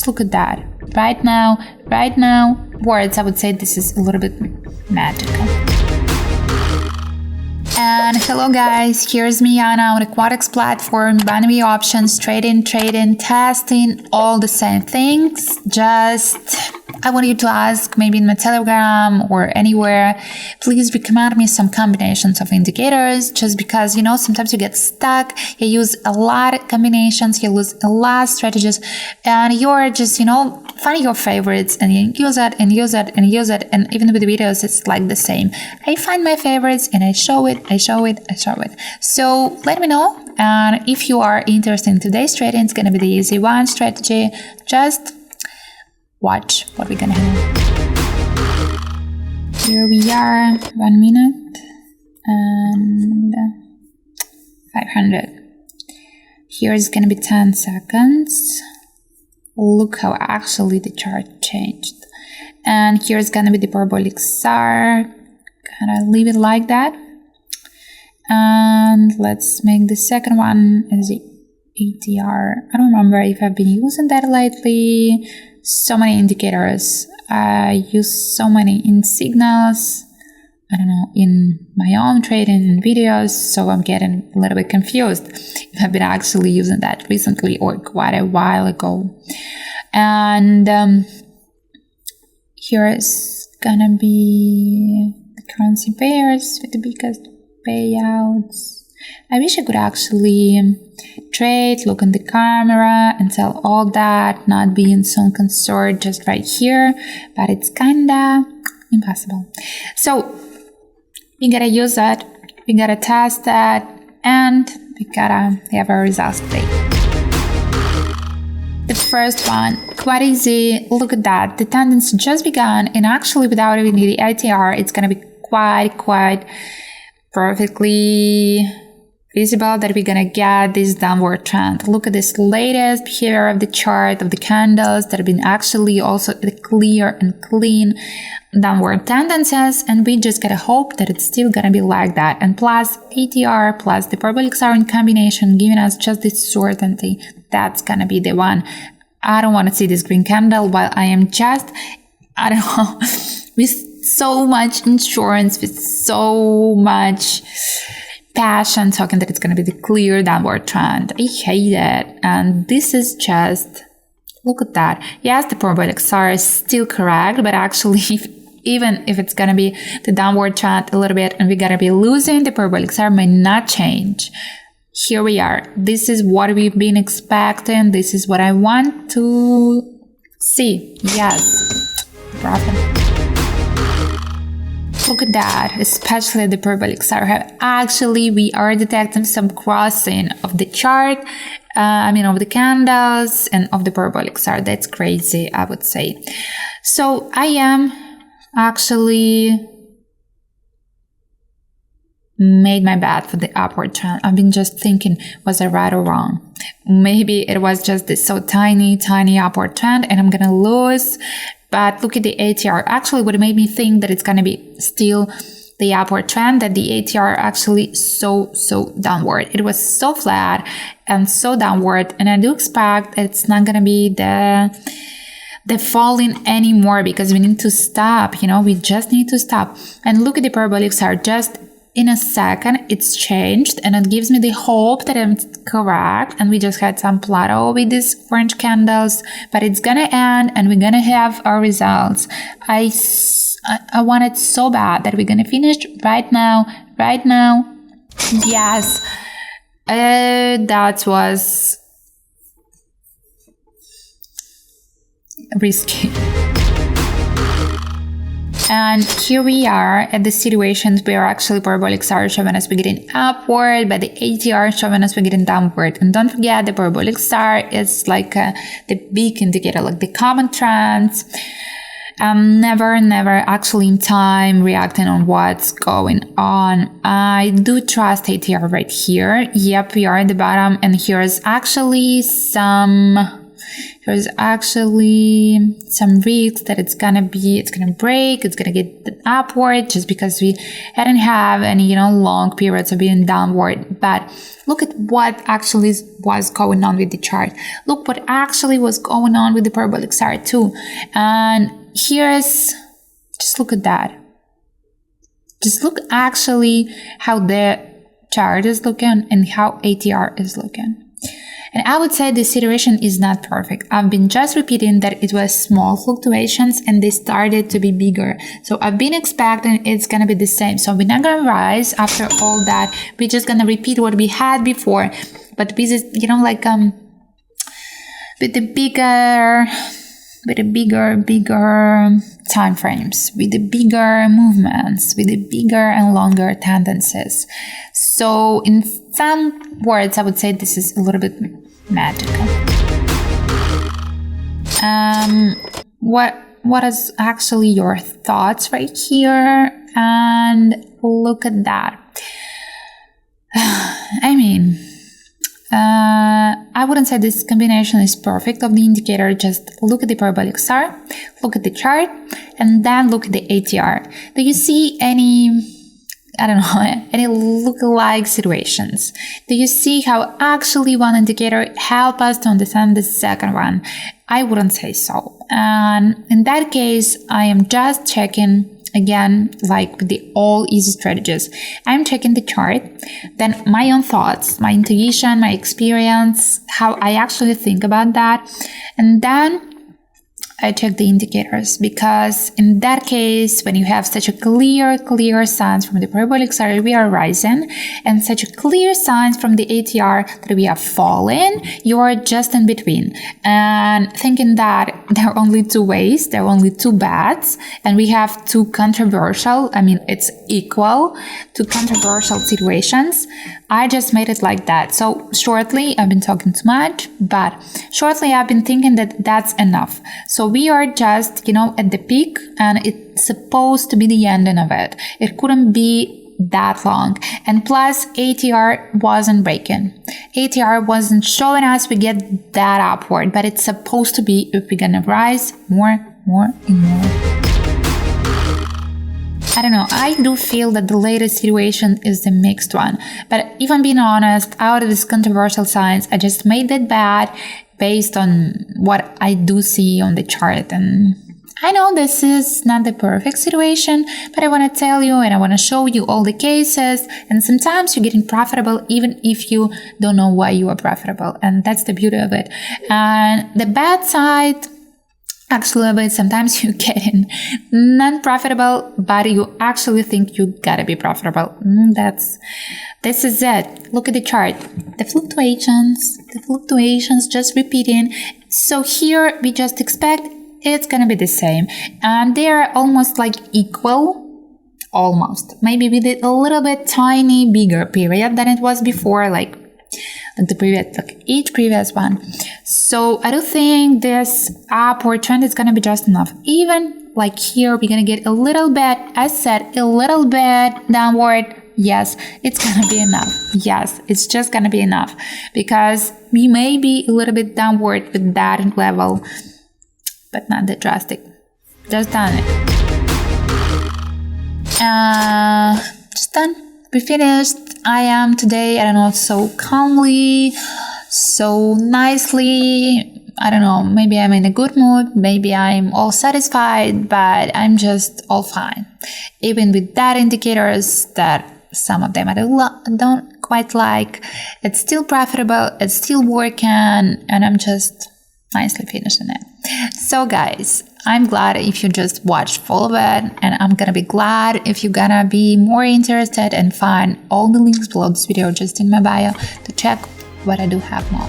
Just look at that. Right now, words, I would say this is a little bit magical. And hello guys, here's me Anna on the Quotex platform, binary options, trading, testing, all the same things. Just, I want you to ask, maybe in my Telegram or anywhere, please recommend me some combinations of indicators, just because, sometimes you get stuck, you use a lot of combinations, you use a lot of strategies, and you're just, finding your favorites and you use it, and even with the videos, it's like the same. I find my favorites and I show it. So let me know, and if you are interested in today's trading, it's gonna be the easy one strategy. Just watch what we're gonna have. Here we are, 1 minute and 500. Here is gonna be 10 seconds. Look how actually the chart changed. And here's gonna be the parabolic SAR. Gonna leave it like that. And let's make the second one as the ATR. I don't remember if I've been using that lately. So many indicators. I use so many in signals. I don't know, in my own trading videos. So I'm getting a little bit confused if I've been actually using that recently or quite a while ago. And here is gonna be the currency pairs with the biggest payouts. I wish I could actually trade, look in the camera and tell all that, not being so concerned just right here, but it's kinda impossible. So we gotta use that, we gotta test that, and we gotta have our results today. The first one, quite easy. Look at that, the tendency just began, and actually without even the ATR, it's gonna be quite perfectly visible that we're gonna get this downward trend. Look at this latest behavior of the chart, of the candles that have been actually also the clear and clean downward tendencies, and we just gotta hope that it's still gonna be like that. And plus ATR plus the parabolic SAR in combination, giving us just this certainty that's gonna be the one. I don't want to see this green candle while I am just, I don't know, with so much insurance, with so much passion, talking that it's going to be the clear downward trend. I hate it. And this is just, look at that. Yes, the parabolic SAR is still correct, but actually, even if it's going to be the downward trend a little bit and we're going to be losing, the parabolic SAR may not change. Here we are. This is what we've been expecting. This is what I want to see. Yes. Profit. Look at that, especially the parabolic SAR. Actually, we are detecting some crossing of the chart, of the candles and of the parabolic SAR. That's crazy, I would say. So I am actually made my bet for the upward trend. I've been just thinking, was I right or wrong? Maybe it was just this so tiny upward trend and I'm gonna lose. But look at the ATR. Actually, what made me think that it's going to be still the upward trend, that the ATR actually so downward. It was so flat and so downward. And I do expect that it's not going to be the falling anymore, because we need to stop, we just need to stop. And look at the parabolic SAR. Just in a second, it's changed, and it gives me the hope that I'm correct. And we just had some plateau with these orange candles, but it's gonna end, and we're gonna have our results. I want it so bad that we're gonna finish right now. Yes, that was risky. And here we are at the situations where actually parabolic SAR showing us we're getting upward, but the ATR showing us we're getting downward. And don't forget, the parabolic SAR is like the big indicator, like the common trends. Never actually in time reacting on what's going on. I do trust ATR right here. Yep, we are at the bottom, and here's actually some There's actually some risks that it's gonna break, it's gonna get upward just because we hadn't have any, long periods of being downward. But look at what actually was going on with the chart. Look what actually was going on with the parabolic star too. And just look at that. Just look actually how the chart is looking and how ATR is looking. And I would say the situation is not perfect. I've been just repeating that it was small fluctuations and they started to be bigger. So I've been expecting it's going to be the same. So we're not going to rise after all that. We're just going to repeat what we had before. But with this, with the bigger time frames, with the bigger movements, with the bigger and longer tendencies. So in some words, I would say this is a little bit magical. What is actually your thoughts right here? And look at that. I wouldn't say this combination is perfect of the indicator. Just look at the parabolic star, look at the chart, and then look at the ATR. Do you see any look-alike situations? Do you see how actually one indicator help us to understand the second one? I wouldn't say so. And in that case, I am just checking again, like with the all easy strategies. I'm checking the chart, then my own thoughts, my intuition, my experience, how I actually think about that. And then I check the indicators, because in that case, when you have such a clear signs from the parabolic star we are rising, and such a clear signs from the ATR that we are falling, you are just in between and thinking that there are only two ways, there are only two bets, and we have two controversial, it's equal to controversial situations. I just made it like that. So shortly, I've been talking too much, but shortly I've been thinking that that's enough. So we are just, at the peak, and it's supposed to be the ending of it. It couldn't be that long. And plus, ATR wasn't breaking. ATR wasn't showing us we get that upward, but it's supposed to be if we're gonna rise more and more. I don't know, I do feel that the latest situation is the mixed one. But if I'm being honest, out of these controversial signs, I just made that bet based on what I do see on the chart. And I know this is not the perfect situation, but I want to tell you and I want to show you all the cases. And sometimes you're getting profitable even if you don't know why you are profitable. And that's the beauty of it. And the bad side, actually, but sometimes you get in non-profitable, but you actually think you gotta be profitable. This is it. Look at the chart. The fluctuations just repeating. So here we just expect it's gonna be the same. And they are almost like equal. Almost. Maybe with a little bit tiny bigger period than it was before, like each previous one. So I don't think this upward trend is going to be just enough. Even like here, we're going to get a little bit, as said, a little bit downward. Yes, it's going to be enough. Yes, it's just going to be enough, because we may be a little bit downward with that level, but not that drastic. Just done it. Just done. We finished. I am today, so calmly, so nicely. I don't know, maybe I'm in a good mood, maybe I'm all satisfied, but I'm just all fine. Even with that indicators that some of them I don't quite like, it's still profitable, it's still working, and I'm just nicely finishing it. So guys, I'm glad if you just watched full of it, and I'm gonna be glad if you're gonna be more interested and find all the links below this video just in my bio to check what I do have more.